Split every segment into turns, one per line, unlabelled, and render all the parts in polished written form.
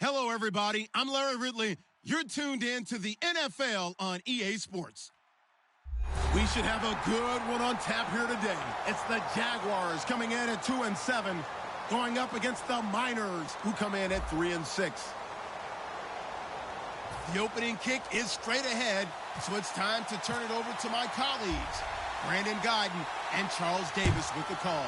Hello, everybody. I'm Larry Ridley. You're tuned in to the NFL on EA Sports. We should have a good one on tap here today. It's the Jaguars coming in at 2-7, going up against the Miners, who come in at 3-6. The opening kick is straight ahead, so it's time to turn it over to my colleagues, Brandon Guyton and Charles Davis with the call.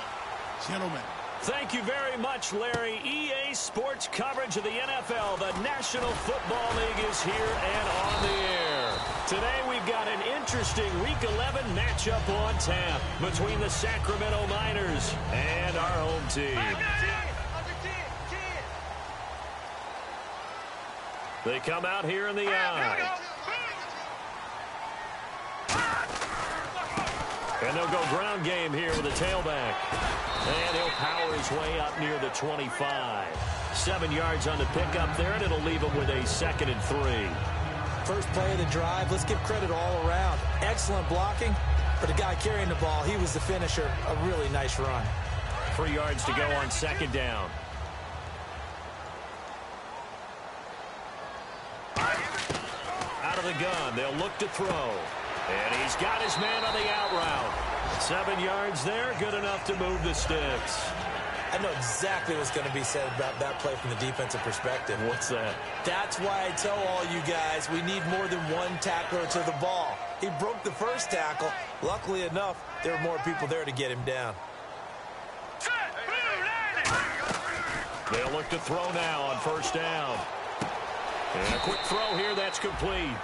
Gentlemen.
Thank you very much, Larry. EA Sports coverage of the NFL. The National Football League is here and on the air. Today we've got an interesting Week 11 matchup on tap between the Sacramento Miners and our home team. They come out here in the eye. And they'll go ground game here with a tailback. And he'll power his way up near the 25. 7 yards on the pickup there, and it'll leave him with a 2nd and 3.
First play of the drive, let's give credit all around. Excellent blocking. For the guy carrying the ball, he was the finisher. A really nice run.
3 yards to go on 2nd down. Out of the gun, they'll look to throw. And he's got his man on the out route. 7 yards there, good enough to move the sticks.
I know exactly what's going to be said about that play from the defensive perspective.
What's that?
That's why I tell all you guys we need more than one tackler to the ball. He broke the first tackle. Luckily enough, there were more people there to get him down.
They'll look to throw now on 1st down. And a quick throw here, that's complete.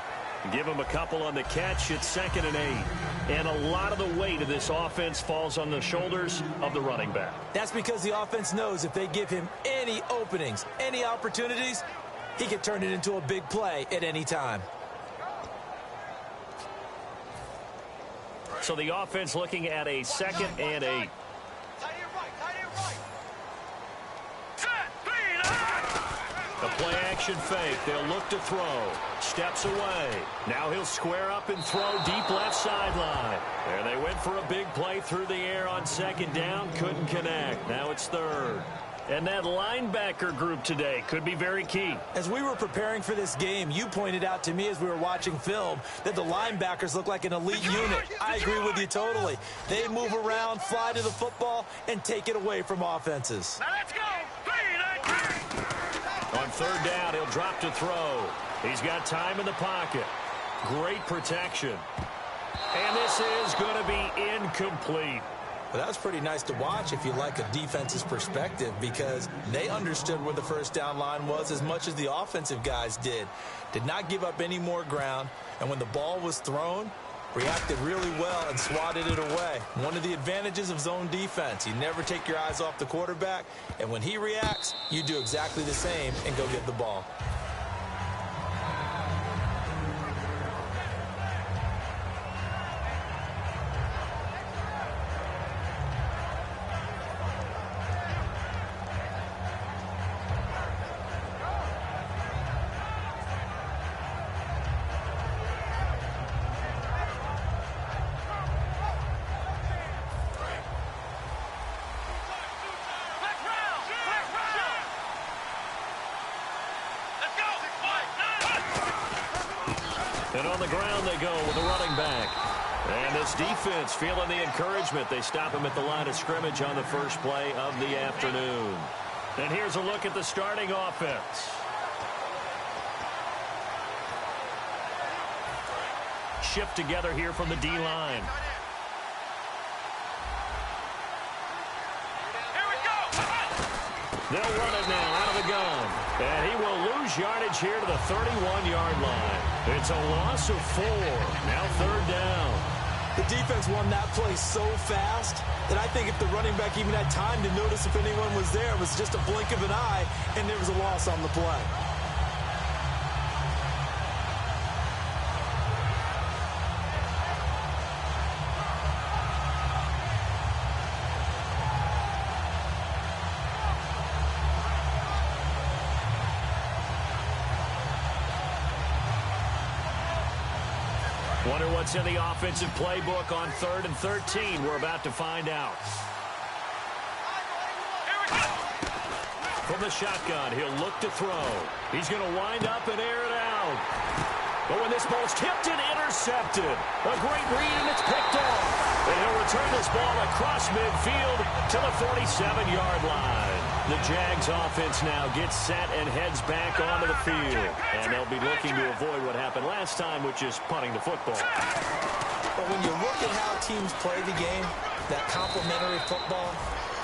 Give him a couple on the catch. It's 2nd and 8. And a lot of the weight of this offense falls on the shoulders of the running back.
That's because the offense knows if they give him any openings, any opportunities, he can turn it into a big play at any time.
So the offense looking at a 2nd and 8. A play-action fake. They'll look to throw. Steps away. Now he'll square up and throw deep left sideline. There they went for a big play through the air on 2nd down. Couldn't connect. Now it's 3rd. And that linebacker group today could be very key.
As we were preparing for this game, you pointed out to me as we were watching film that the linebackers look like an elite unit. I agree with you totally. They move around, fly to the football, and take it away from offenses.
Now let's go.
On 3rd down, he'll drop to throw. He's got time in the pocket. Great protection. And this is going to be incomplete.
Well, that was pretty nice to watch if you like a defense's perspective, because they understood where the 1st down line was as much as the offensive guys did. Did not give up any more ground, and when the ball was thrown, reacted really well and swatted it away. One of the advantages of zone defense, you never take your eyes off the quarterback, and when he reacts, you do exactly the same and go get the ball.
And on the ground they go with the running back. And this defense feeling the encouragement. They stop him at the line of scrimmage on the first play of the afternoon. And here's a look at the starting offense. Shift together here from the D-line. They'll run it now out of the gun. And he will lose yardage here to the 31-yard line. It's a loss of 4. Now 3rd down.
The defense won that play so fast that I think if the running back even had time to notice if anyone was there, it was just a blink of an eye, and there was a loss on the play.
Wonder what's in the offensive playbook on 3rd and 13. We're about to find out. From the shotgun, he'll look to throw. He's going to wind up and air it out. But when this ball's tipped and intercepted, a great read, and it's picked off. And he'll return this ball across midfield to the 47-yard line. The Jags offense now gets set and heads back onto the field. And they'll be looking to avoid what happened last time, which is punting the football.
But when you look at how teams play the game, that complementary football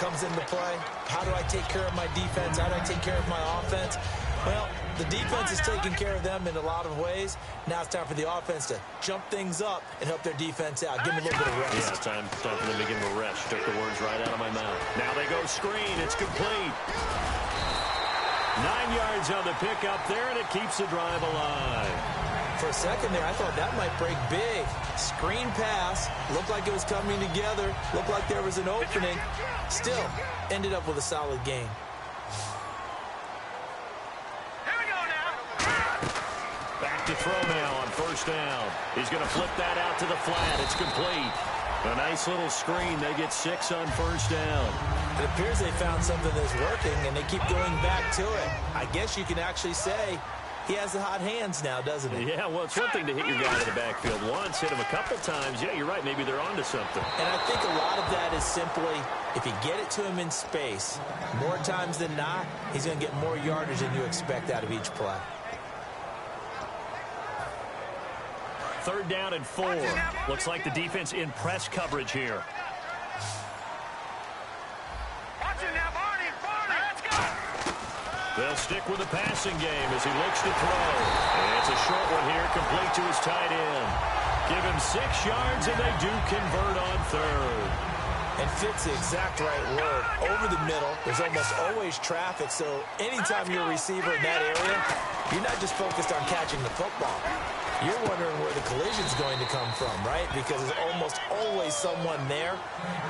comes into play. How do I take care of my defense? How do I take care of my offense? Well, the defense is taking care of them in a lot of ways. Now it's time for the offense to jump things up and help their defense out. Give them a little bit of rest.
Yeah, time for them to give them a rest. Took the words right out of my mouth. Now they go screen. It's complete. 9 yards on the pickup there, and it keeps the drive alive.
For a second there, I thought that might break big. Screen pass. Looked like it was coming together. Looked like there was an opening. Still, ended up with a solid game.
Back to throw now on first down. He's going to flip that out to the flat. It's complete. A nice little screen. They get 6 on first down.
It appears they found something that's working, and they keep going back to it. I guess you can actually say he has the hot hands now, doesn't he?
Yeah, well, it's one thing to hit your guy in the backfield once, hit him a couple times. Yeah, you're right. Maybe they're onto something.
And I think a lot of that is simply if you get it to him in space, more times than not, he's going to get more yardage than you expect out of each play.
3rd down and 4. Looks like the defense in press coverage here. They'll stick with the passing game as he looks to throw. And it's a short one here, complete to his tight end. Give him 6 yards, and they do convert on 3rd.
And fits the exact right word. Over the middle, there's almost always traffic, so anytime you're a receiver in that area, you're not just focused on catching the football. You're wondering where the collision's going to come from, right? Because there's almost always someone there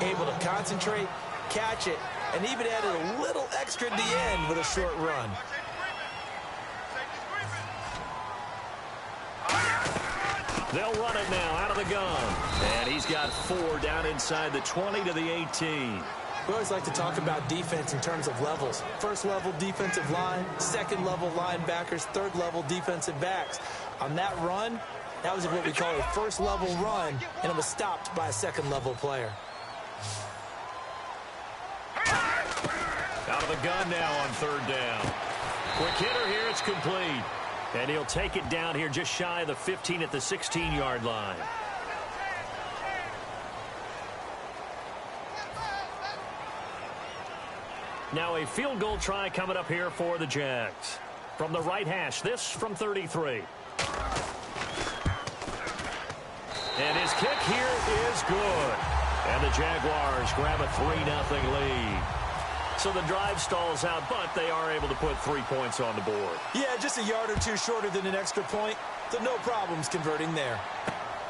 able to concentrate, catch it, and even added a little extra at the end with a short run.
They'll run it now out of the gun. And he's got 4 down inside the 20 to the 18.
We always like to talk about defense in terms of levels. 1st level defensive line, 2nd level linebackers, 3rd level defensive backs. On that run, that was what we call a 1st level run, and it was stopped by a 2nd level player.
Out of the gun now on 3rd down. Quick hitter here, it's complete. And he'll take it down here just shy of the 15 at the 16-yard line. Now a field goal try coming up here for the Jags. From the right hash, this from 33. And his kick here is good. And the Jaguars grab a 3-0 lead. So the drive stalls out, but they are able to put 3 points on the board.
Yeah, just a yard or two shorter than an extra point, so no problems converting there.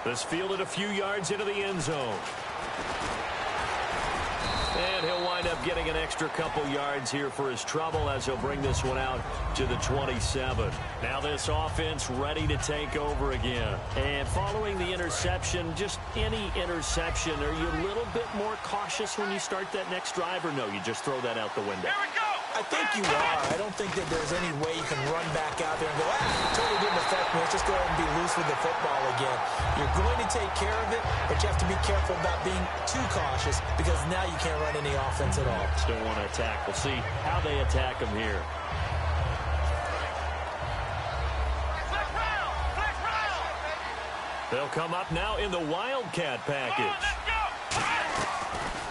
This fielded a few yards into the end zone. And he'll wind up getting an extra couple yards here for his trouble as he'll bring this one out to the 27. Now this offense ready to take over again. And following the interception, just any interception, are you a little bit more cautious when you start that next drive, or no, you just throw that out the window?
I think you are. I don't think that there's any way you can run back out there and go, totally didn't affect me. Let's just go ahead and be loose with the football again. You're going to take care of it, but you have to be careful about being too cautious because now you can't run any offense at all.
Still want to attack. We'll see how they attack him here. They'll come up now in the Wildcat package.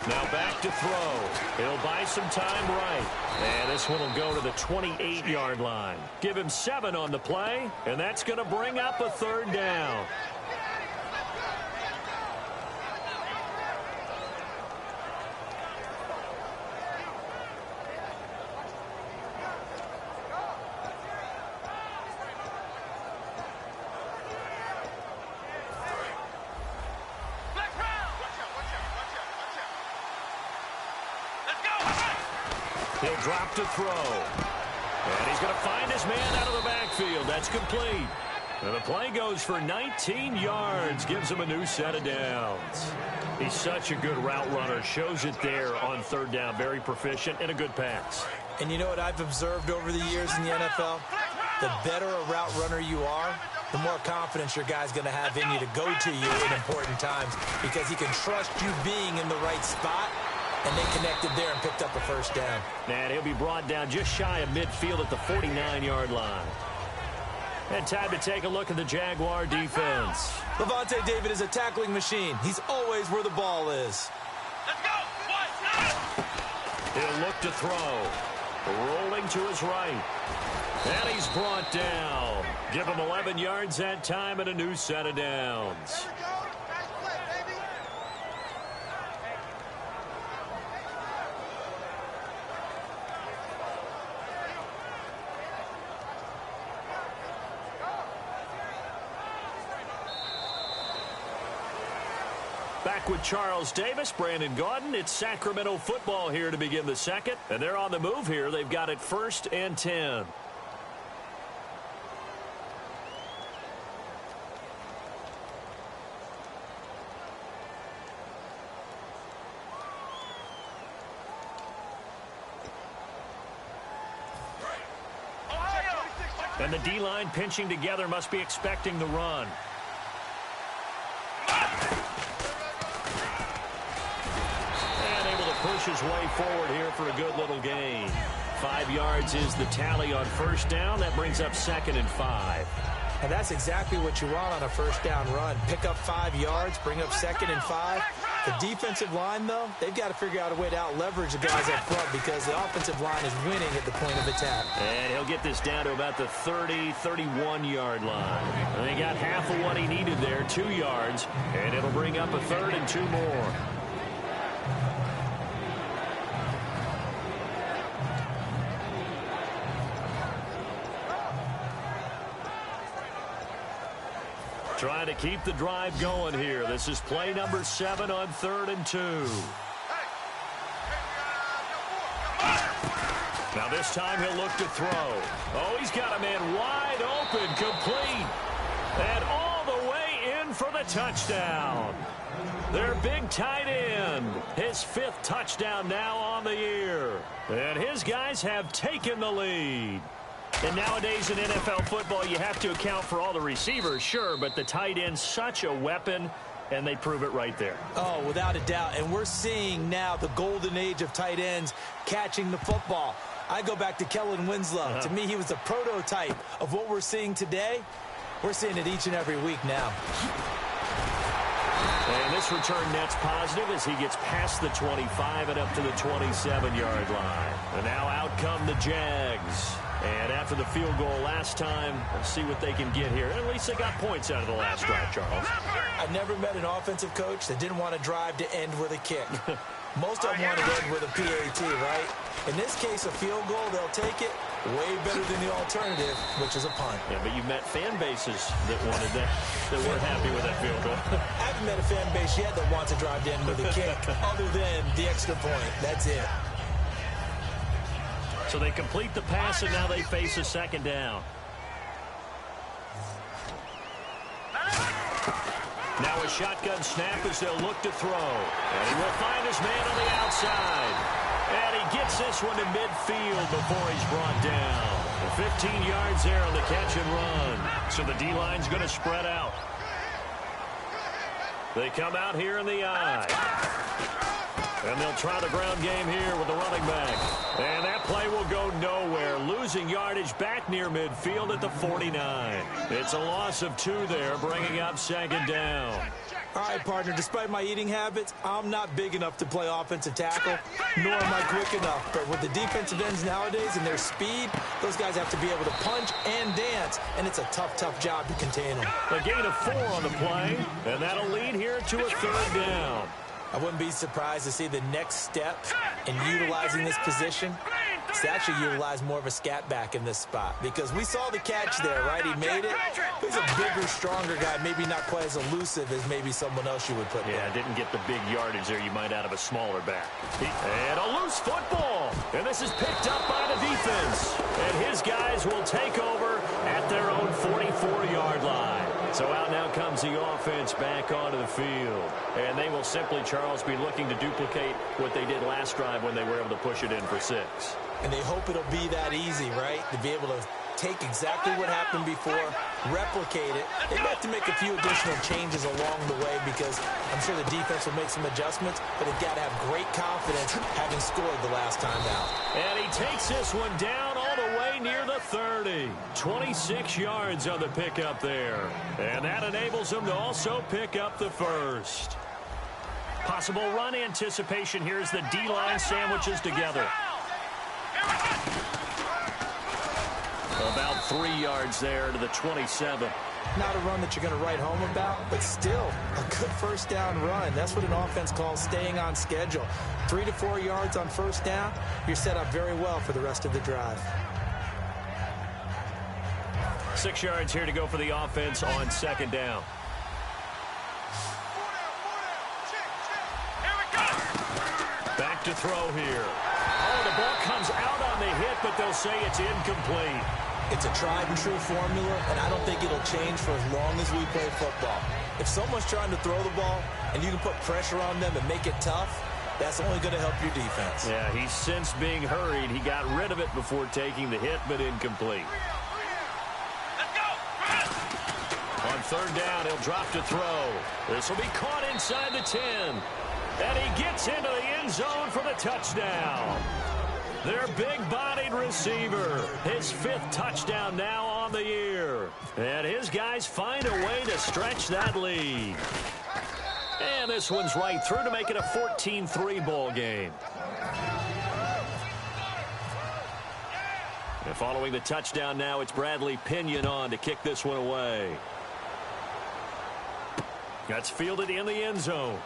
Now back to throw. He'll buy some time right. And this one will go to the 28-yard line. Give him 7 on the play, and that's going to bring up a 3rd down. He'll drop to throw. And he's going to find his man out of the backfield. That's complete. And the play goes for 19 yards, gives him a new set of downs. He's such a good route runner. Shows it there on third down. Very proficient and a good pass.
And you know what I've observed over the years in the NFL? The better a route runner you are, the more confidence your guy's going to have in you to go to you in important times because he can trust you being in the right spot, and they connected there and picked up a first down.
And he'll be brought down just shy of midfield at the 49-yard line. And time to take a look at the Jaguar defense.
Levante David is a tackling machine. He's always where the ball is.
Let's go.
He'll look to throw. Rolling to his right. And he's brought down. Give him 11 yards that time and a new set of downs. Back with Charles Davis, Brandon Gaudin. It's Sacramento football here to begin the second. And they're on the move here. They've got it 1st and 10. And the D-line pinching together must be expecting the run. Push his way forward here for a good little gain. 5 yards is the tally on first down. That brings up 2nd and 5.
And that's exactly what you want on a first down run. Pick up 5 yards, bring up 2nd and 5. The defensive line, though, they've got to figure out a way to out-leverage the guys up front because the offensive line is winning at the point of attack.
And he'll get this down to about the 30, 31-yard line. And they got half of what he needed there, 2 yards. And it'll bring up a 3rd and 2 more. Trying to keep the drive going here. This is play number 7 on 3rd and 2. Now this time he'll look to throw. Oh, he's got a man wide open, complete. And all the way in for the touchdown. Their big tight end. His 5th touchdown now on the year. And his guys have taken the lead. And nowadays in NFL football, you have to account for all the receivers, sure, but the tight end's such a weapon, and they prove it right there.
Oh, without a doubt. And we're seeing now the golden age of tight ends catching the football. I go back to Kellen Winslow. To me, he was a prototype of what we're seeing today. We're seeing it each and every week now.
And this return net's positive as he gets past the 25 and up to the 27-yard line. And now out come the Jags. And after the field goal last time, let's see what they can get here. At least they got points out of the last drive, Charles.
I've never met an offensive coach that didn't want to drive to end with a kick. Most of them want to end with a PAT, right? In this case, a field goal, they'll take it way better than the alternative, which is a punt.
Yeah, but you've met fan bases that wanted that weren't happy with that field goal.
I haven't met a fan base yet that wants to drive to end with a kick other than the extra point. That's it.
So they complete the pass, and now they face a 2nd down. Now a shotgun snap as they'll look to throw. And he will find his man on the outside. And he gets this one to midfield before he's brought down. 15 yards there on the catch and run. So the D-line's going to spread out. They come out here in the eye. And they'll try the ground game here with the running back. And that play will go nowhere. Losing yardage back near midfield at the 49. It's a loss of 2 there, bringing up 2nd down.
All right, partner, despite my eating habits, I'm not big enough to play offensive tackle, nor am I quick enough. But with the defensive ends nowadays and their speed, those guys have to be able to punch and dance, and it's a tough, tough job to contain them.
A gain of 4 on the play, and that'll lead here to a 3rd down.
I wouldn't be surprised to see the next step in utilizing this position is to actually utilize more of a scat back in this spot. Because we saw the catch there, right? He made it. He's a bigger, stronger guy, maybe not quite as elusive as maybe someone else you would put there.
Yeah, didn't get the big yardage there you might out of a smaller back. And a loose loose football. And this is picked up by the defense. And his guys will take over at their own 44-yard line. So out now comes the offense back onto the field. And they will simply, Charles, be looking to duplicate what they did last drive when they were able to push it in for 6.
And they hope it'll be that easy, right? To be able to take exactly what happened before, replicate it. They have to make a few additional changes along the way because I'm sure the defense will make some adjustments, but they've got to have great confidence having scored the last time out.
And he takes this one down all the way near the 30. 26 yards on the pickup there. And that enables him to also pick up the first. Possible run anticipation here as the D-line sandwiches together. About 3 yards there to the 27.
Not a run that you're going to write home about, but still a good first down run. That's what an offense calls staying on schedule. 3 to 4 yards on first down, you're set up very well for the rest of the drive.
6 yards here to go for the offense on second down. Back to throw here. Oh, the ball comes out on the hit, but they'll say it's incomplete.
It's a tried-and-true formula, and I don't think it'll change for as long as we play football. If someone's trying to throw the ball and you can put pressure on them and make it tough, that's only going to help your defense.
Yeah, he's since being hurried. He got rid of it before taking the hit, but incomplete.
Let's go!
On third down, he'll drop to throw. This will be caught inside the 10. And he gets into the end zone for the touchdown. Their big-bodied receiver. His 5th touchdown now on the year. And his guys find a way to stretch that lead. And this one's right through to make it a 14-3 ball game. And following the touchdown now, it's Bradley Pinion on to kick this one away. That's fielded in the end zone.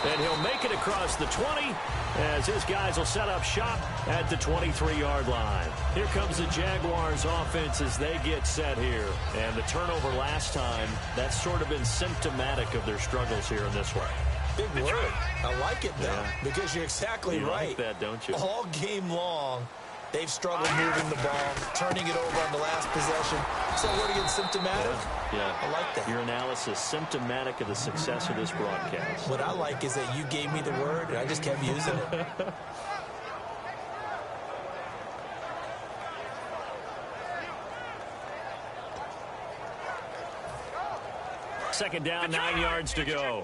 And he'll make it across the 20 as his guys will set up shop at the 23-yard line. Here comes the Jaguars offense as they get set here. And the turnover last time, that's sort of been symptomatic of their struggles here in this one.
Big word. I like it, though, because you're exactly
you
right.
Like that, don't you?
All game long, they've struggled moving the ball, turning it over on the last possession. So what again, symptomatic?
Yeah.
I like that.
Your analysis, symptomatic of the success of this broadcast.
What I like is that you gave me the word, and I just kept using it.
Second down, 9 yards to go.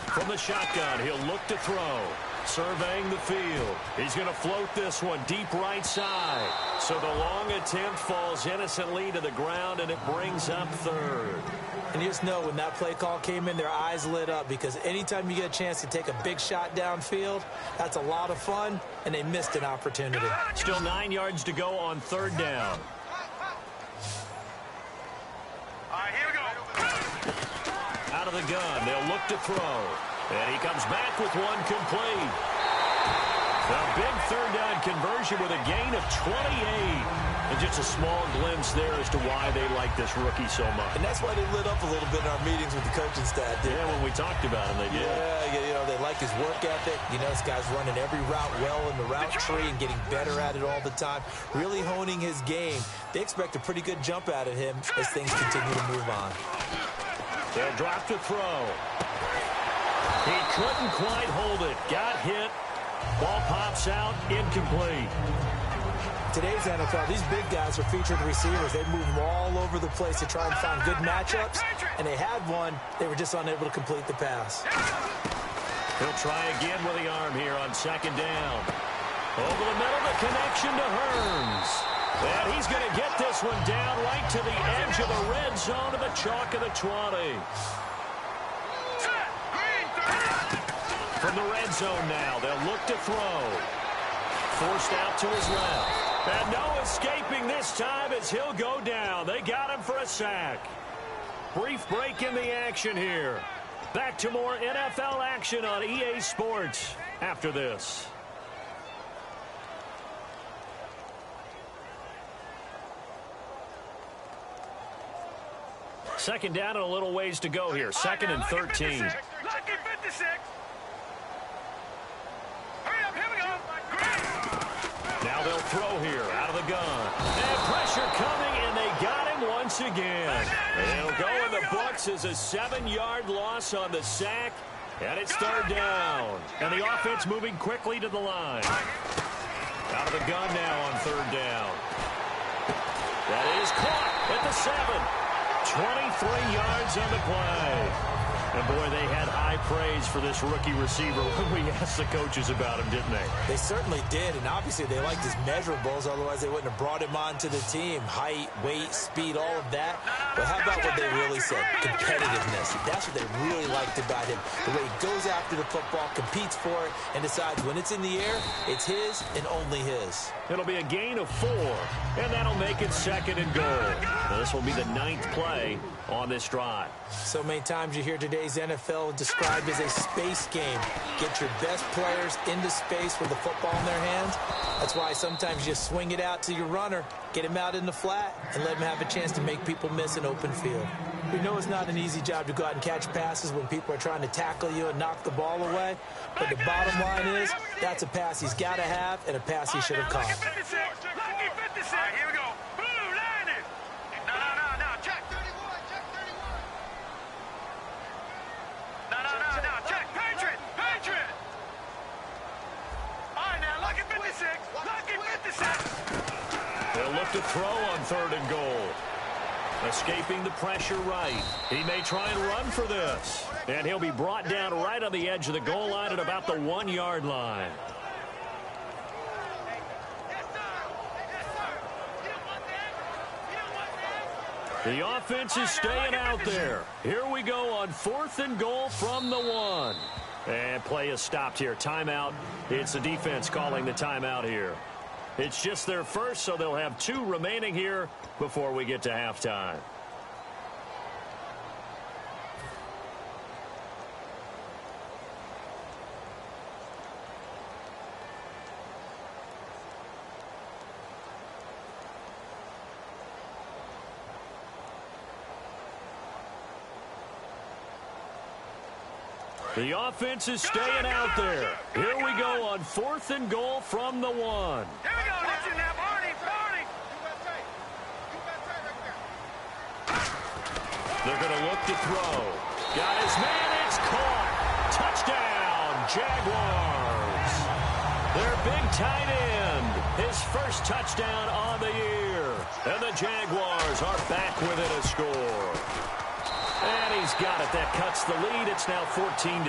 From the shotgun, he'll look to throw. Surveying the field. He's going to float this one deep right side. So the long attempt falls innocently to the ground, and it brings up third.
And you just know when that play call came in, their eyes lit up because anytime you get a chance to take a big shot downfield, that's a lot of fun, and they missed an opportunity.
Still 9 yards to go on third down.
All right, here we go.
Out of the gun, they'll look to throw. And he comes back with one complete. A big third down conversion with a gain of 28. And just a small glimpse there as to why they like this rookie so much.
And that's why they lit up a little bit in our meetings with the coaching staff.
Yeah, when we talked about him, they did.
Yeah, you know, they like his work ethic. You know, this guy's running every route well in the route tree and getting better at it all the time. Really honing his game. They expect a pretty good jump out of him as things continue to move on.
They'll drop to throw. He couldn't quite hold it. Got hit. Ball pops out. Incomplete.
Today's NFL, these big guys are featured receivers. They move them all over the place to try and find good matchups. And they had one. They were just unable to complete the pass.
He'll try again with the arm here on second down. Over the middle, the connection to Hearns. And he's going to get this one down right to the edge of the red zone of the chalk of the 20. From the red zone now, they'll look to throw. Forced out to his left. And no escaping this time as he'll go down. They got him for a sack. Brief break in the action here. Back to more NFL action on EA Sports after this. Second down and a little ways to go here. Second and 13.
Lucky 56. Hurry up, here we go.
Now they'll throw here out of the gun. And pressure coming, and they got him once again. It'll go in the books as a 7-yard loss on the sack, and it's third down. And the offense moving quickly to the line. Out of the gun now on third down. That is caught at the 7. 23 yards on the play. And, boy, they had high praise for this rookie receiver when we asked the coaches about him, didn't they?
They certainly did, and obviously they liked his measurables, otherwise they wouldn't have brought him onto the team. Height, weight, speed, all of that. But how about what they really said? Competitiveness. That's what they really liked about him. The way he goes after the football, competes for it, and decides when it's in the air, it's his and only his.
It'll be a gain of 4, and that'll make it second and goal. Now, this will be the 9th play on this drive.
So many times you hear today's NFL described as a space game. Get your best players into space with the football in their hands. That's why sometimes you just swing it out to your runner, get him out in the flat, and let him have a chance to make people miss an open field. We know it's not an easy job to go out and catch passes when people are trying to tackle you and knock the ball away. But the bottom line is, that's a pass he's got to have and a pass he should have caught.
Lucky 56. Lucky 56. All right, here we go. Blue line it. No. Check 31. Check 31. No. Check. Patriot. All right, now, lucky 56. Lucky 56.
They'll look to throw on third and goal. Escaping the pressure right. He may try and run for this. And he'll be brought down right on the edge of the goal line at about the 1-yard line. The offense is staying out there. Here we go on 4th and goal from the 1. And play is stopped here. Timeout. It's the defense calling the timeout here. It's just their first, so they'll have 2 remaining here before we get to halftime. The offense is staying out there. Here we go on 4th and goal from the 1.
Here we go. Listen now, Barney.
They're going to look to throw. Got his man. It's caught. Touchdown, Jaguars. Their big tight end. His first touchdown on the year. And the Jaguars are back within a score. And he's got it. That cuts the lead. It's now 14-10.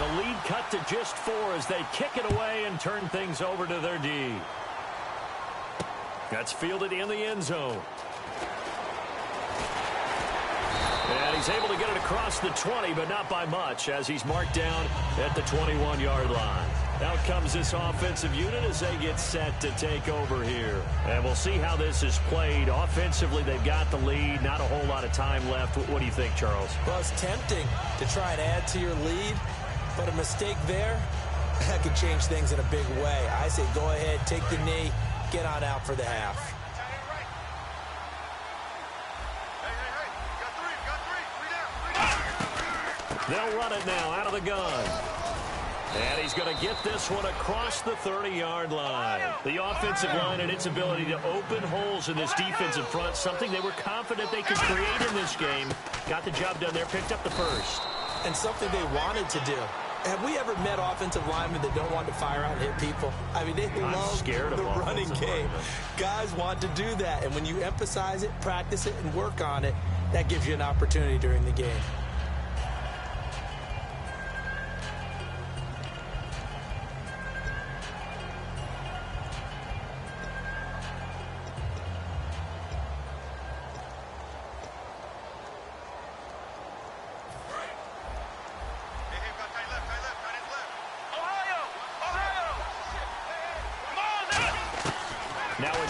The lead cut to just 4 as they kick it away and turn things over to their D. That's fielded in the end zone. And he's able to get it across the 20, but not by much, as he's marked down at the 21-yard line. Out comes this offensive unit as they get set to take over here. And we'll see how this is played. Offensively, they've got the lead. Not a whole lot of time left. What do you think, Charles?
Well, it's tempting to try and add to your lead, but a mistake there, that could change things in a big way. I say go ahead, take the knee, get on out for the half.
They'll run it now out of the gun. And he's going to get this one across the 30-yard line. The offensive line and its ability to open holes in this defensive front, something they were confident they could create in this game. Got the job done there, picked up the first.
And something they wanted to do. Have we ever met offensive linemen that don't want to fire out and hit people? I mean, they love the running game. Guys want to do that. And when you emphasize it, practice it, and work on it, that gives you an opportunity during the game.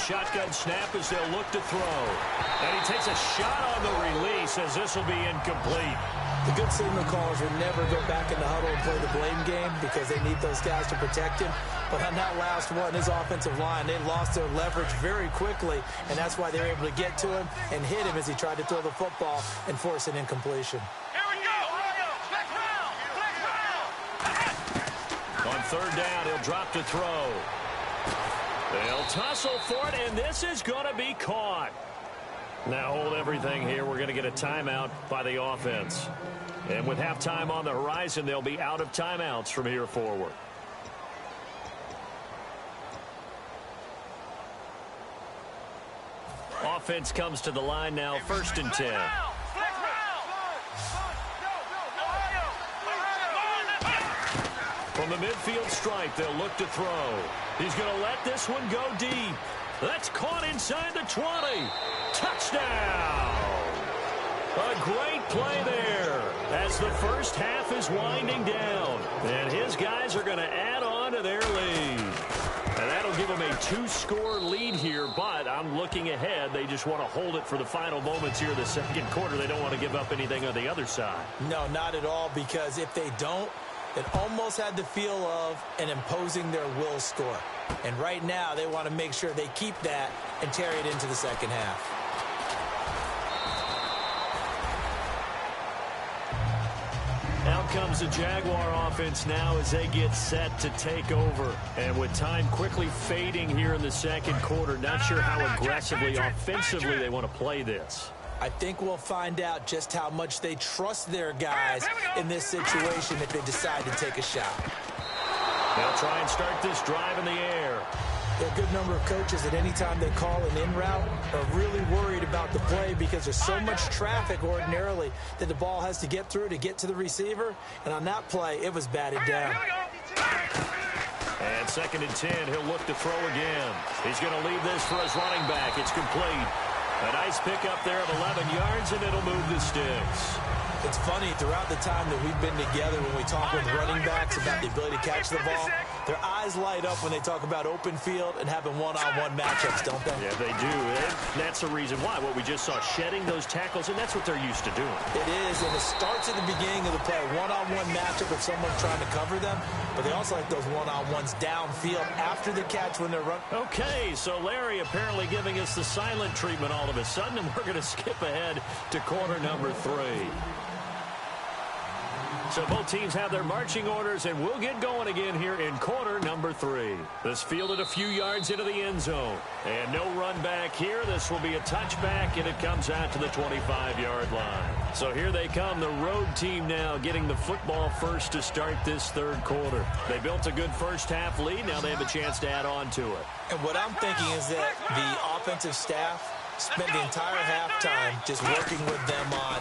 Shotgun snap as they'll look to throw. And he takes a shot on the release as this will be incomplete.
The good signal callers would never go back in the huddle and play the blame game because they need those guys to protect him. But on that last one, his offensive line, they lost their leverage very quickly, and that's why they were able to get to him and hit him as he tried to throw the football and force an incompletion.
Here we go. Flex round.
On third down, he'll drop to throw. They'll tussle for it, and this is going to be caught. Now hold everything here. We're going to get a timeout by the offense. And with halftime on the horizon, they'll be out of timeouts from here forward. Offense comes to the line now, 1st and 10. From the midfield stripe, they'll look to throw. He's going to let this one go deep. That's caught inside the 20. Touchdown! A great play there as the first half is winding down. And his guys are going to add on to their lead. And that'll give them a 2-score lead here, but I'm looking ahead. They just want to hold it for the final moments here in the second quarter. They don't want to give up anything on the other side.
No, not at all, because if they don't, it almost had the feel of an imposing their will score. And right now, they want to make sure they keep that and carry it into the second half.
Out comes the Jaguar offense now as they get set to take over. And with time quickly fading here in the second quarter, not sure how aggressively, offensively they want to play this.
I think we'll find out just how much they trust their guys in this situation if they decide to take a shot.
They'll try and start this drive in the air.
There are a good number of coaches that any time they call an in route are really worried about the play because there's so much traffic ordinarily that the ball has to get through to get to the receiver. And on that play, it was batted down.
And 2nd and 10, he'll look to throw again. He's going to leave this for his running back. It's complete. A nice pickup there of 11 yards, and it'll move the sticks.
It's funny, throughout the time that we've been together, when we talk with running backs about the ability to catch the ball, their eyes light up when they talk about open field and having one-on-one matchups, don't they?
Yeah, they do. And that's the reason why. What we just saw, shedding those tackles, and that's what they're used to doing.
It is, and it starts at the beginning of the play, one-on-one matchup if someone's trying to cover them, but they also like those one-on-ones downfield after the catch when they're running.
Okay, so Larry apparently giving us the silent treatment all of a sudden, and we're going to skip ahead to quarter number 3. So both teams have their marching orders, and we'll get going again here in quarter number 3. This fielded a few yards into the end zone. And no run back here. This will be a touchback, and it comes out to the 25-yard line. So here they come, the road team now getting the football first to start this third quarter. They built a good first-half lead. Now they have a chance to add on to it.
And what I'm thinking is that the offensive staff spent the entire halftime just working with them on,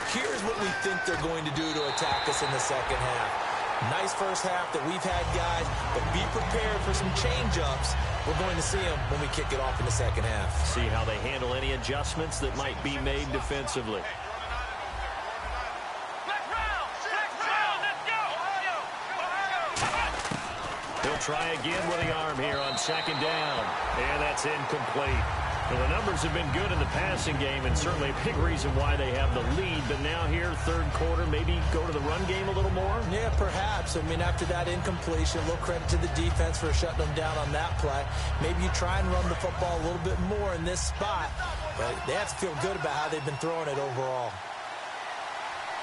here's what we think they're going to do to attack us in the second half. Nice first half that we've had, guys, but be prepared for some change-ups. We're going to see them when we kick it off in the second half.
See how they handle any adjustments that might be made defensively. He'll try again with the arm here on 2nd down, and that's incomplete. Well, the numbers have been good in the passing game, and certainly a big reason why they have the lead. But now here, third quarter, maybe go to the run game a little more?
Yeah, perhaps. I mean, after that incompletion, a little credit to the defense for shutting them down on that play. Maybe you try and run the football a little bit more in this spot. But they have to feel good about how they've been throwing it overall.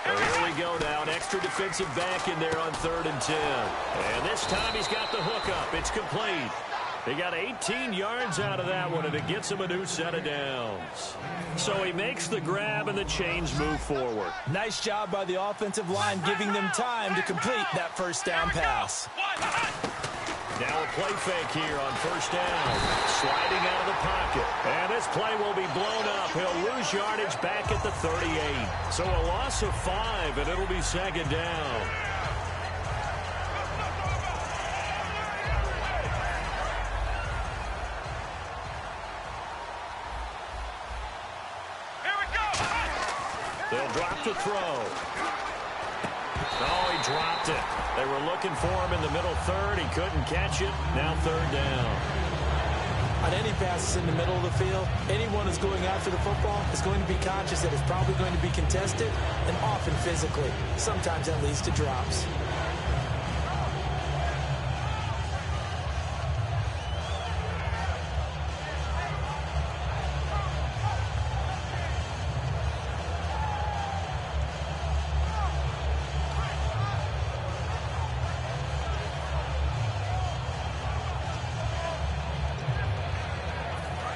Well, here we go now. An extra defensive back in there on 3rd and 10. And this time he's got the hookup. It's complete. He got 18 yards out of that one, and it gets him a new set of downs. So he makes the grab, and the chains move forward.
Nice job by the offensive line giving them time to complete that first down pass.
Now a play fake here on 1st down. Sliding out of the pocket. And this play will be blown up. He'll lose yardage back at the 38. So a loss of 5, and it'll be 2nd down. They'll drop the throw. Oh, he dropped it. They were looking for him in the middle third. He couldn't catch it. Now 3rd down.
on any passes in the middle of the field, anyone who's going after the football is going to be conscious that it's probably going to be contested and often physically. Sometimes that leads to drops.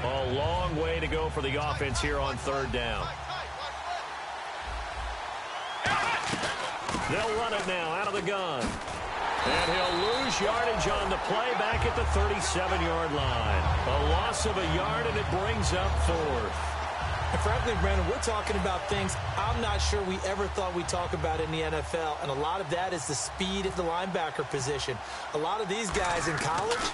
A long way to go for the offense here on third down. They'll run it now out of the gun. And he'll lose yardage on the play back at the 37-yard line. A loss of a yard, and it brings up fourth.
And frankly, Brandon, we're talking about things I'm not sure we ever thought we'd talk about in the NFL. And a lot of that is the speed at the linebacker position. A lot of these guys in college,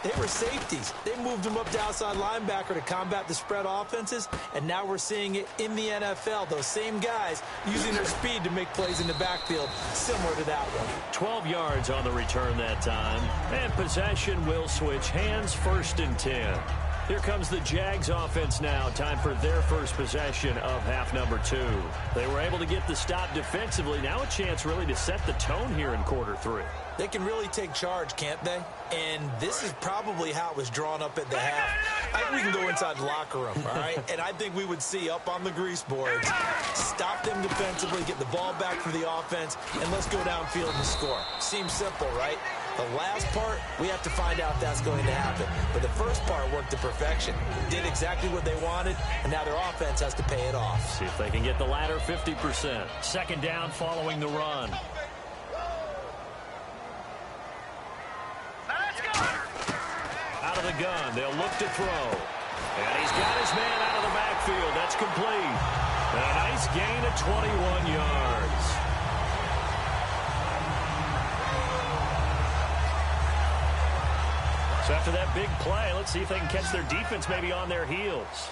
they were safeties. They moved them up to outside linebacker to combat the spread offenses. And now we're seeing it in the NFL. Those same guys using their speed to make plays in the backfield, similar to that one.
12 yards on the return that time. And possession will switch hands, 1st and 10. Here comes the Jags offense now. Time for their first possession of half number 2. They were able to get the stop defensively. Now a chance really to set the tone here in quarter 3.
They can really take charge, can't they? And this is probably how it was drawn up at the half. I think we can go inside the locker room, all right? And I think we would see up on the grease boards, stop them defensively, get the ball back for the offense, and let's go downfield and score. Seems simple, right? The last part, we have to find out if that's going to happen. But the first part worked to perfection. Did exactly what they wanted, and now their offense has to pay it off.
See if they can get the latter 50%. Second down following the run. Out of the gun, they'll look to throw. And he's got his man out of the backfield. That's complete. And a nice gain of 21 yards. So after that big play, let's see if they can catch their defense maybe on their heels.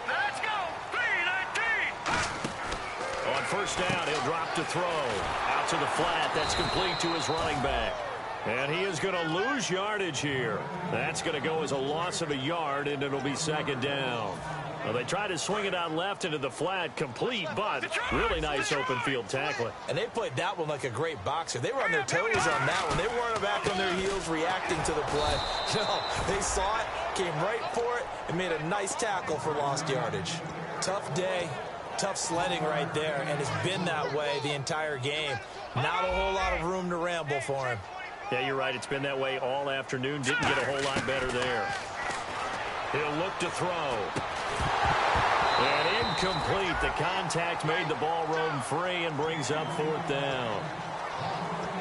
Let's go. 3-19.
On first down, he'll drop to throw. Out to the flat. That's complete to his running back. And he is going to lose yardage here. That's going to go as a loss of a yard, and it'll be second down. Well, they tried to swing it out left into the flat, complete, but really nice open field tackling.
And they played that one like a great boxer. They were on their toes on that one. They weren't back on their heels reacting to the play. No, they saw it, came right for it, and made a nice tackle for lost yardage. Tough day, tough sledding right there, and it's been that way the entire game. Not a whole lot of room to ramble for him.
Yeah, you're right. It's been that way all afternoon. Didn't get a whole lot better there. He'll look to throw. And incomplete. The contact made the ball roam free and brings up fourth down.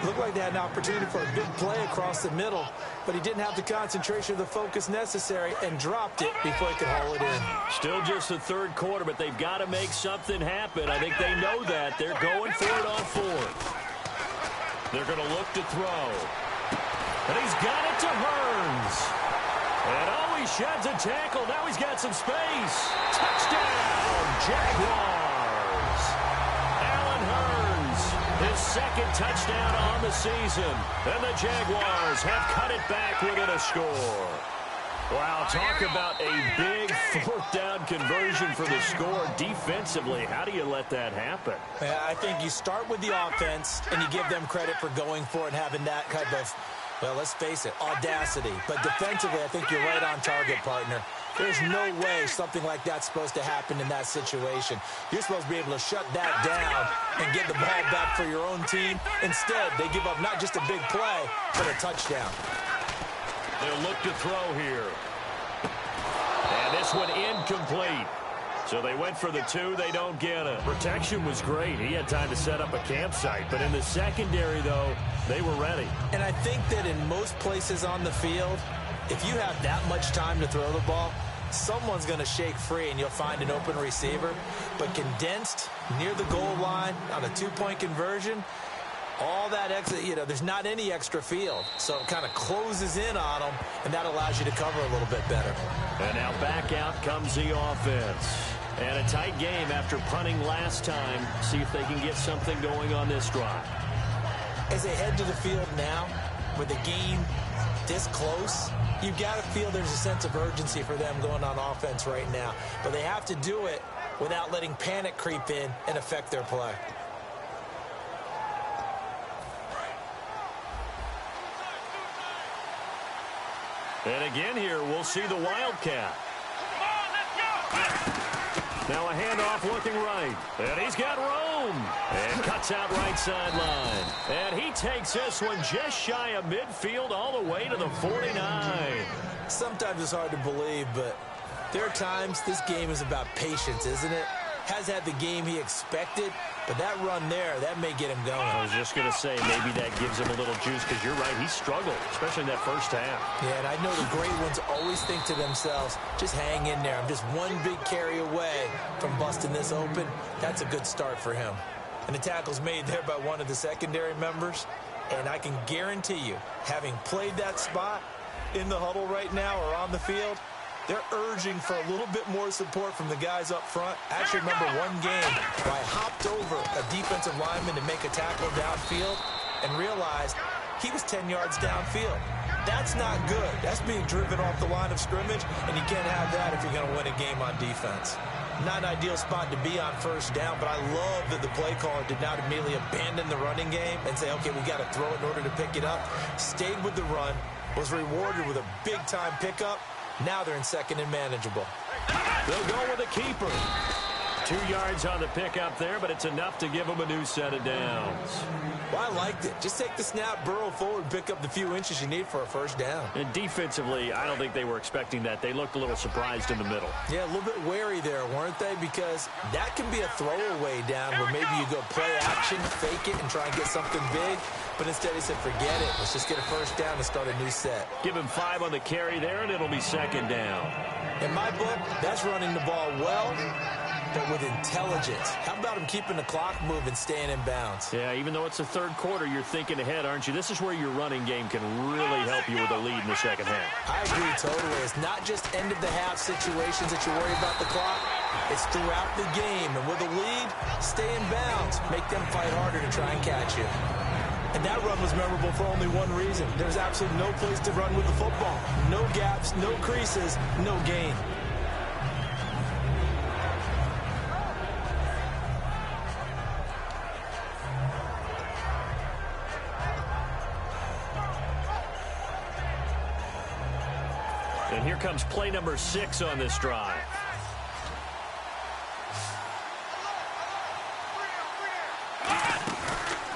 Looked like they had an opportunity for a big play across the middle, but he didn't have the concentration or the focus necessary and dropped it before he could haul it in.
Still just the third quarter, but they've got to make something happen. I think they know that. They're going for it on fourth. They're going to look to throw. And he's got it to Hearns. And oh, he sheds a tackle. Now he's got some space. Touchdown, Jaguars. Allen Hearns, his second touchdown on the season. And the Jaguars have cut it back within a score. Wow, talk about a big fourth down conversion for the score defensively. How do you let that happen?
I think you start with the offense, and you give them credit for going for it and having that kind of, well, let's face it, audacity. But defensively, I think you're right on target, partner. There's no way something like that's supposed to happen in that situation. You're supposed to be able to shut that down and get the ball back for your own team. Instead, they give up not just a big play, but a touchdown.
They'll look to throw here. And this one incomplete. So they went for the 2. They don't get it. Protection was great. He had time to set up a campsite. But in the secondary, though, they were ready.
And I think that in most places on the field, if you have that much time to throw the ball, someone's going to shake free and you'll find an open receiver. But condensed near the goal line on a 2-point conversion, all that extra, there's not any extra field. So it kind of closes in on them, and that allows you to cover a little bit better.
And now back out comes the offense. And a tight game after punting last time. See if they can get something going on this drive.
As they head to the field now, with the game this close, you've got to feel there's a sense of urgency for them going on offense right now. But they have to do it without letting panic creep in and affect their play.
And again here, we'll see the Wildcat. Now a handoff looking right. And he's got room. And cuts out right sideline. And he takes this one just shy of midfield all the way to the 49.
Sometimes it's hard to believe, but there are times this game is about patience, isn't it? Has had the game he expected, but that run there, that may get him going.
I was just going to say, maybe that gives him a little juice, because you're right, he struggled, especially in that first half.
Yeah, and I know the great ones always think to themselves, just hang in there. I'm just one big carry away from busting this open. That's a good start for him. And the tackle's made there by one of the secondary members, and I can guarantee you, having played that spot in the huddle right now or on the field, they're urging for a little bit more support from the guys up front. I actually remember one game where I hopped over a defensive lineman to make a tackle downfield and realized he was 10 yards downfield. That's not good. That's being driven off the line of scrimmage, and you can't have that if you're going to win a game on defense. Not an ideal spot to be on first down, but I love that the play caller did not immediately abandon the running game and say, okay, we got to throw it in order to pick it up. Stayed with the run, was rewarded with a big-time pickup. Now they're in second and manageable.
They'll go with a keeper. 2 yards on the pickup there, but it's enough to give them a new set of downs.
Well, I liked it. Just take the snap, burrow forward, pick up the few inches you need for a first down.
And defensively, I don't think they were expecting that. They looked a little surprised in the middle.
Yeah, a little bit wary there, weren't they? Because that can be a throwaway down where maybe you go play action, fake it, and try and get something big. But instead he said, forget it. Let's just get a first down and start a new set.
Give him 5 on the carry there, and it'll be second down.
In my book, that's running the ball well, but with intelligence. How about him keeping the clock moving, staying in bounds?
Yeah, even though it's the third quarter, you're thinking ahead, aren't you? This is where your running game can really help you with a lead in the second half.
I agree totally. It's not just end-of-the-half situations that you worry about the clock. It's throughout the game. And with a lead, stay in bounds. Make them fight harder to try and catch you. And that run was memorable for only one reason. There's absolutely no place to run with the football. No gaps, no creases, no gain.
And here comes play number 6 on this drive.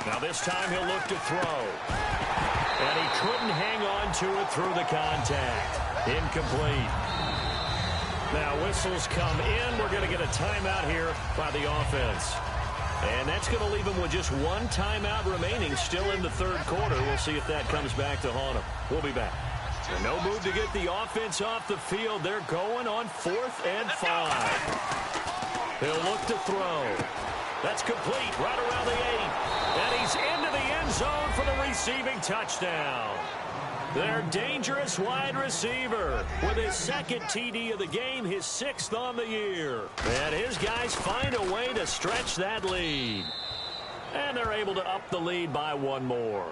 Now this time he'll look to throw. And he couldn't hang on to it through the contact. Incomplete. Now whistles come in. We're going to get a timeout here by the offense. And that's going to leave him with just one timeout remaining still in the third quarter. We'll see if that comes back to haunt him. We'll be back. No move to get the offense off the field. They're going on 4th and 5. He'll look to throw. That's complete right around the 8. And he's into the end zone for the receiving touchdown. Their dangerous wide receiver with his 2nd TD of the game, his 6th on the year. And his guys find a way to stretch that lead. And they're able to up the lead by 1 more.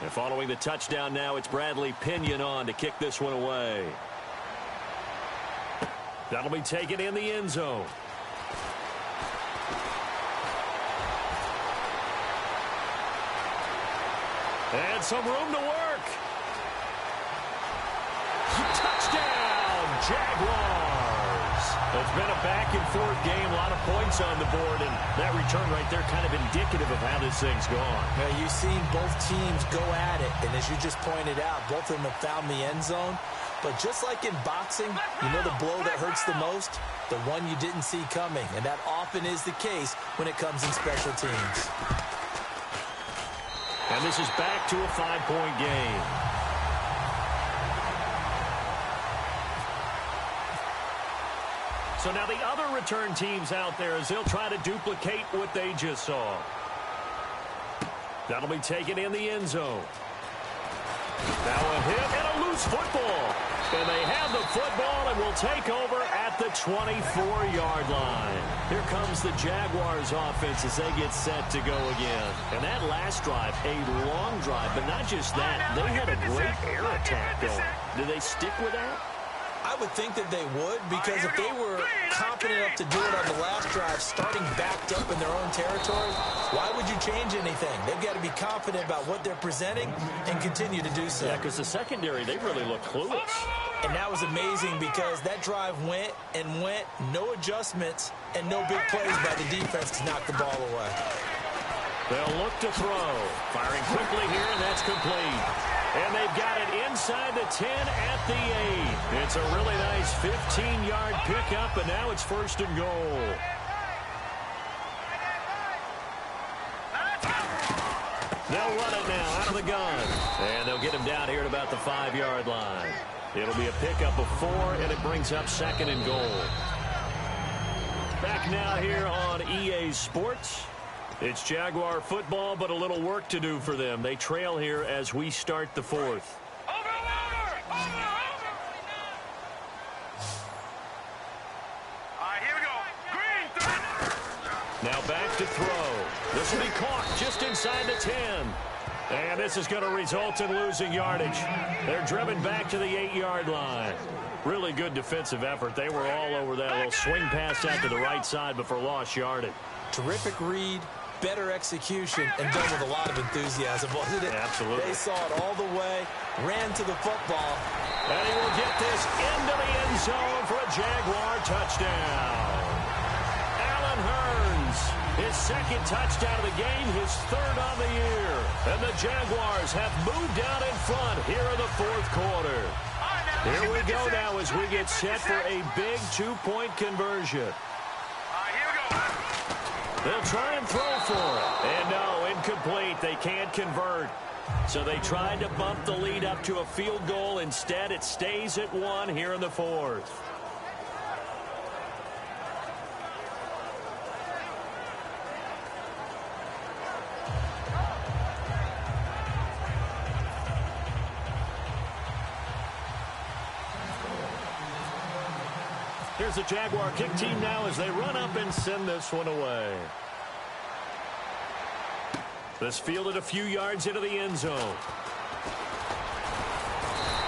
And following the touchdown now, it's Bradley Pinion on to kick this one away. That'll be taken in the end zone. And some room to work. Touchdown, Jaguars. It's been a back-and-forth game, a lot of points on the board, and that return right there kind of indicative of how this thing's gone.
Now, you've seen both teams go at it, and as you just pointed out, both of them have found the end zone. But just like in boxing, you know the blow that hurts the most? The one you didn't see coming, and that often is the case when it comes in special teams.
And this is back to a 5-point game. So now the other return teams out there as they'll try to duplicate what they just saw. That'll be taken in the end zone. Now a hit and a loose football. And they have the football and will take over at the 24-yard line. Here comes the Jaguars offense as they get set to go again. And that last drive, a long drive, but not just that. They had a great air attack going. Do they stick with that?
I would think that they would, because if they were confident enough to do it on the last drive, starting backed up in their own territory, why would you change anything? They've got to be confident about what they're presenting and continue to do so.
Yeah, because the secondary, they really look clueless.
And that was amazing because that drive went and went, no adjustments, and no big plays by the defense to knock the ball away.
They'll look to throw. Firing quickly here, and that's complete. And they've got it inside the 10 at the 8. It's a really nice 15-yard pickup, and now it's 1st and goal. They'll run it now out of the gun. And they'll get him down here at about the 5-yard line. It'll be a pickup of 4, and it brings up 2nd and goal. Back now here on EA Sports. It's Jaguar football, but a little work to do for them. They trail here as we start the 4th.
Over. All right, here we go. Green.
Now back to throw. This will be caught just inside the 10. And this is going to result in losing yardage. They're driven back to the 8-yard line. Really good defensive effort. They were all over that little swing pass out to the right side before lost yardage.
Terrific read, better execution, and done with a lot of enthusiasm, wasn't it?
Absolutely.
They saw it all the way, ran to the football.
And he will get this into the end zone for a Jaguar touchdown. Allen Hurns, his 2nd touchdown of the game, his 3rd on the year. And the Jaguars have moved out in front here in the 4th quarter. Here we go now as we get set for a big 2-point conversion. They'll try and throw for it. And no, incomplete. They can't convert. So they tried to bump the lead up to a field goal. Instead, it stays at 1 here in the 4th. Here's the Jaguar kick team now as they run up and send this one away. This fielded a few yards into the end zone.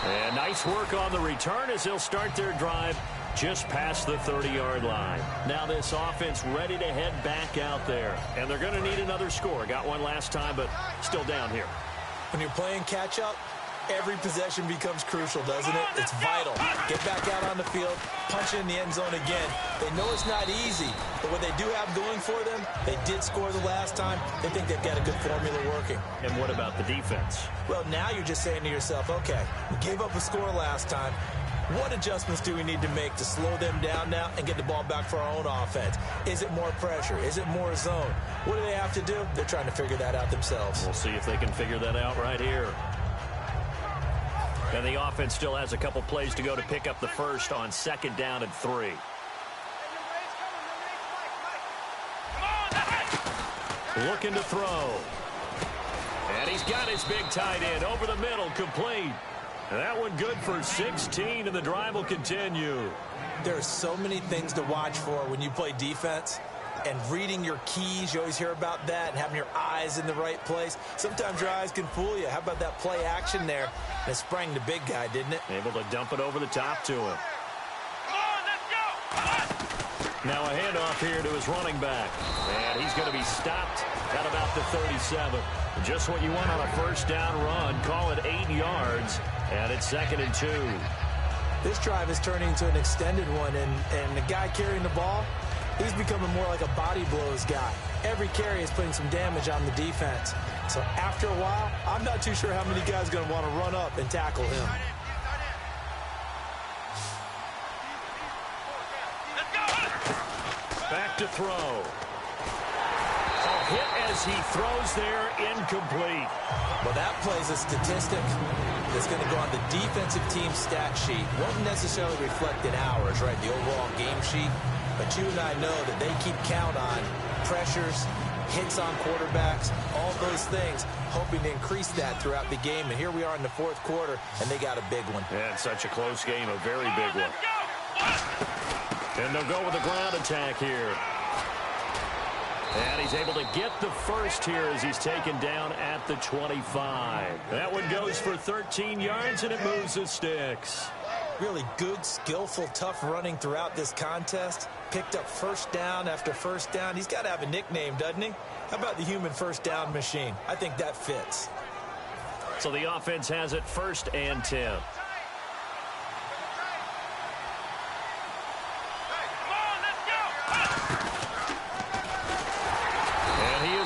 And nice work on the return as they'll start their drive just past the 30-yard line. Now this offense ready to head back out there. And they're going to need another score. Got one last time, but still down here.
When you're playing catch-up, every possession becomes crucial, doesn't it? It's vital. Get back out on the field, punch it in the end zone again. They know it's not easy, but what they do have going for them, they did score the last time. They think they've got a good formula working.
And what about the defense?
Well, now you're just saying to yourself, okay, we gave up a score last time. What adjustments do we need to make to slow them down now and get the ball back for our own offense? Is it more pressure? Is it more zone? What do they have to do? They're trying to figure that out themselves.
We'll see if they can figure that out right here. And the offense still has a couple plays to go to pick up the first on 2nd down and 3. Looking to throw. And he's got his big tight end over the middle, complete. And that one good for 16, and the drive will continue.
There are so many things to watch for when you play defense. And reading your keys, you always hear about that, and having your eyes in the right place. Sometimes your eyes can fool you. How about that play action there? And it sprang the big guy, didn't it?
Able to dump it over the top to him. Now a handoff here to his running back. And he's going to be stopped at about the 37. Just what you want on a 1st down run. Call it 8 yards. And it's 2nd and 2.
This drive is turning into an extended one. And the guy carrying the ball, he's becoming more like a body blows guy. Every carry is putting some damage on the defense. So after a while, I'm not too sure how many guys are going to want to run up and tackle him.
Back to throw. A hit as he throws there, incomplete.
Well, that plays a statistic that's going to go on the defensive team stat sheet. Won't necessarily reflect in hours, right, the overall game sheet. But you and I know that they keep count on pressures, hits on quarterbacks, all those things, hoping to increase that throughout the game. And here we are in the fourth quarter, and they got a big one.
And such a close game, a very big one. And they'll go with a ground attack here. And he's able to get the first here as he's taken down at the 25. That one goes for 13 yards, and it moves the sticks.
Really good, skillful, tough running throughout this contest. Picked up first down after first down. He's got to have a nickname, doesn't he? How about the human first down machine? I think that fits.
So the offense has it 1st and 10.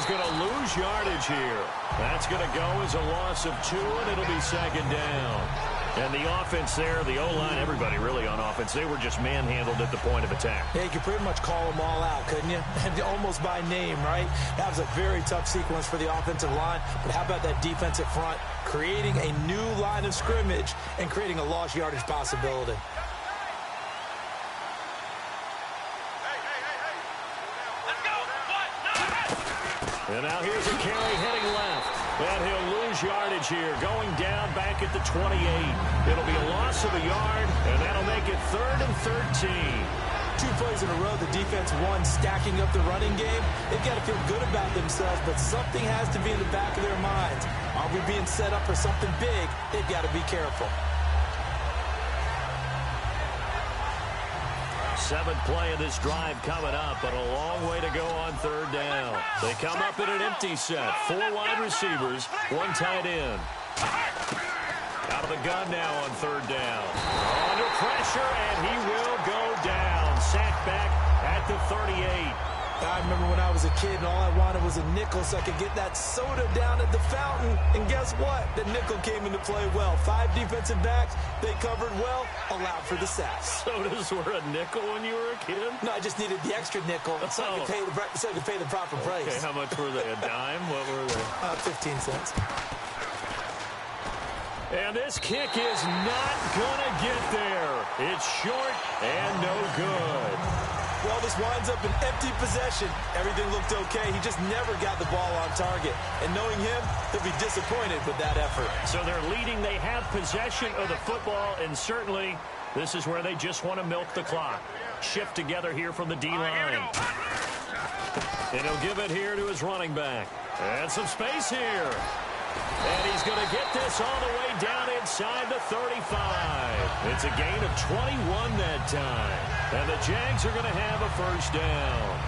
Going to lose yardage here. That's going to go as a loss of 2, and it'll be 2nd down. And the offense there, the O-line, everybody really on offense, they were just manhandled at the point of attack.
Yeah, you could pretty much call them all out, couldn't you? And almost by name, right? That was a very tough sequence for the offensive line. But how about that defensive front creating a new line of scrimmage and creating a lost yardage possibility?
And now here's a carry heading left. And he'll lose yardage here. Going down back at the 28. It'll be a loss of a yard, and that'll make it 3rd and 13.
2 plays in a row, the defense won, stacking up the running game. They've got to feel good about themselves, but something has to be in the back of their minds. Are we being set up for something big? They've got to be careful.
7th play of this drive coming up, but a long way to go on 3rd down. They come up in an empty set. 4 wide receivers, 1 tight end. Out of the gun now on 3rd down. Under pressure, and he will go down. Sacked back at the 38.
I remember when I was a kid and all I wanted was a nickel so I could get that soda down at the fountain. And guess what? The nickel came into play well. 5 defensive backs. They covered well, allowed for the sacks.
Sodas were a nickel when you were a kid?
No, I just needed the extra nickel so I could pay the proper price.
Okay, how much were they? A dime? What were they?
15 cents.
And this kick is not going to get there. It's short and no good.
Well, this winds up an empty possession. Everything looked okay. He just never got the ball on target. And knowing him, he'll be disappointed with that effort.
So they're leading. They have possession of the football, and certainly this is where they just want to milk the clock. Shift together here from the D-line. And he'll give it here to his running back. And some space here. And he's going to get this all the way down inside the 35. It's a gain of 21 that time. And the Jags are going to have a first down.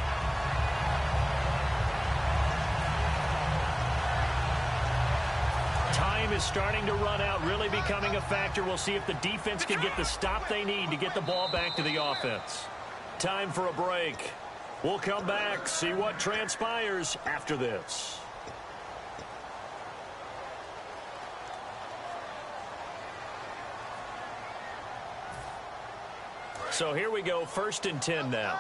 Time is starting to run out, really becoming a factor. We'll see if the defense can get the stop they need to get the ball back to the offense. Time for a break. We'll come back, see what transpires after this. So here we go, 1st and 10 now.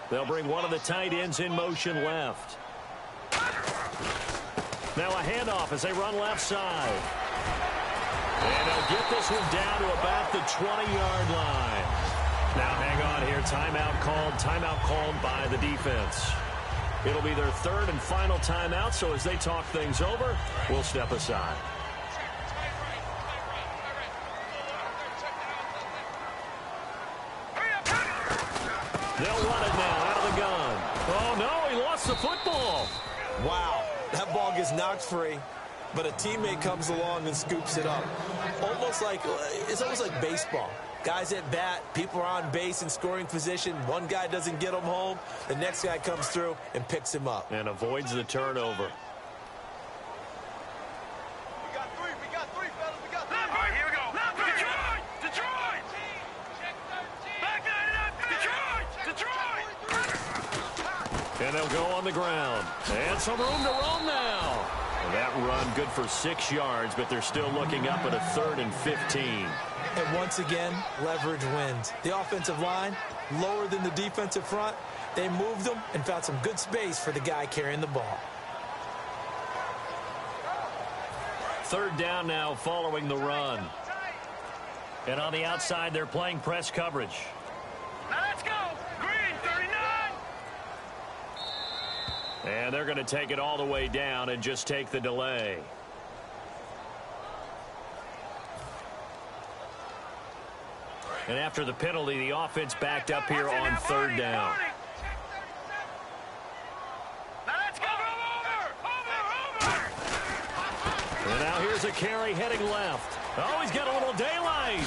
They'll bring one of the tight ends in motion left. Now a handoff as they run left side. And they'll get this one down to about the 20-yard line. Now hang on here, timeout called by the defense. It'll be their 3rd and final timeout, so as they talk things over, we'll step aside. They'll run it now out of the gun. Oh, no, he lost the football.
Wow, that ball gets knocked free, but a teammate comes along and scoops it up. It's almost like baseball. Guys at bat, people are on base in scoring position. One guy doesn't get him home. The next guy comes through and picks him up.
And avoids the turnover.
We got three, fellas. We got 3. All right, here we go. Detroit! Back that up! Detroit!
And they'll go on the ground. And some room to roam now. And that run good for 6 yards, but they're still looking up at a 3rd and 15.
And once again, leverage wins. The offensive line, lower than the defensive front. They moved them and found some good space for the guy carrying the ball.
3rd down now following the run. And on the outside, they're playing press coverage.
Now let's go. Green, 39.
And they're going to take it all the way down and just take the delay. And after the penalty, the offense backed up here on third down.
Now let's go. Over.
And now here's a carry heading left. Oh, he's got a little daylight.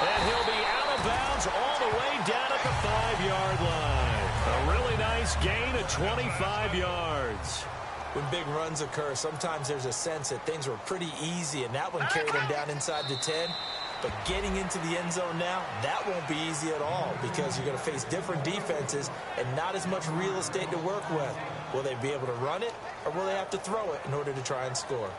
And he'll be out of bounds all the way down at the 5-yard line. A really nice gain of 25 yards.
When big runs occur, sometimes there's a sense that things were pretty easy, and that one carried him down inside the 10. But getting into the end zone now, that won't be easy at all because you're going to face different defenses and not as much real estate to work with. Will they be able to run it, or will they have to throw it in order to try and score?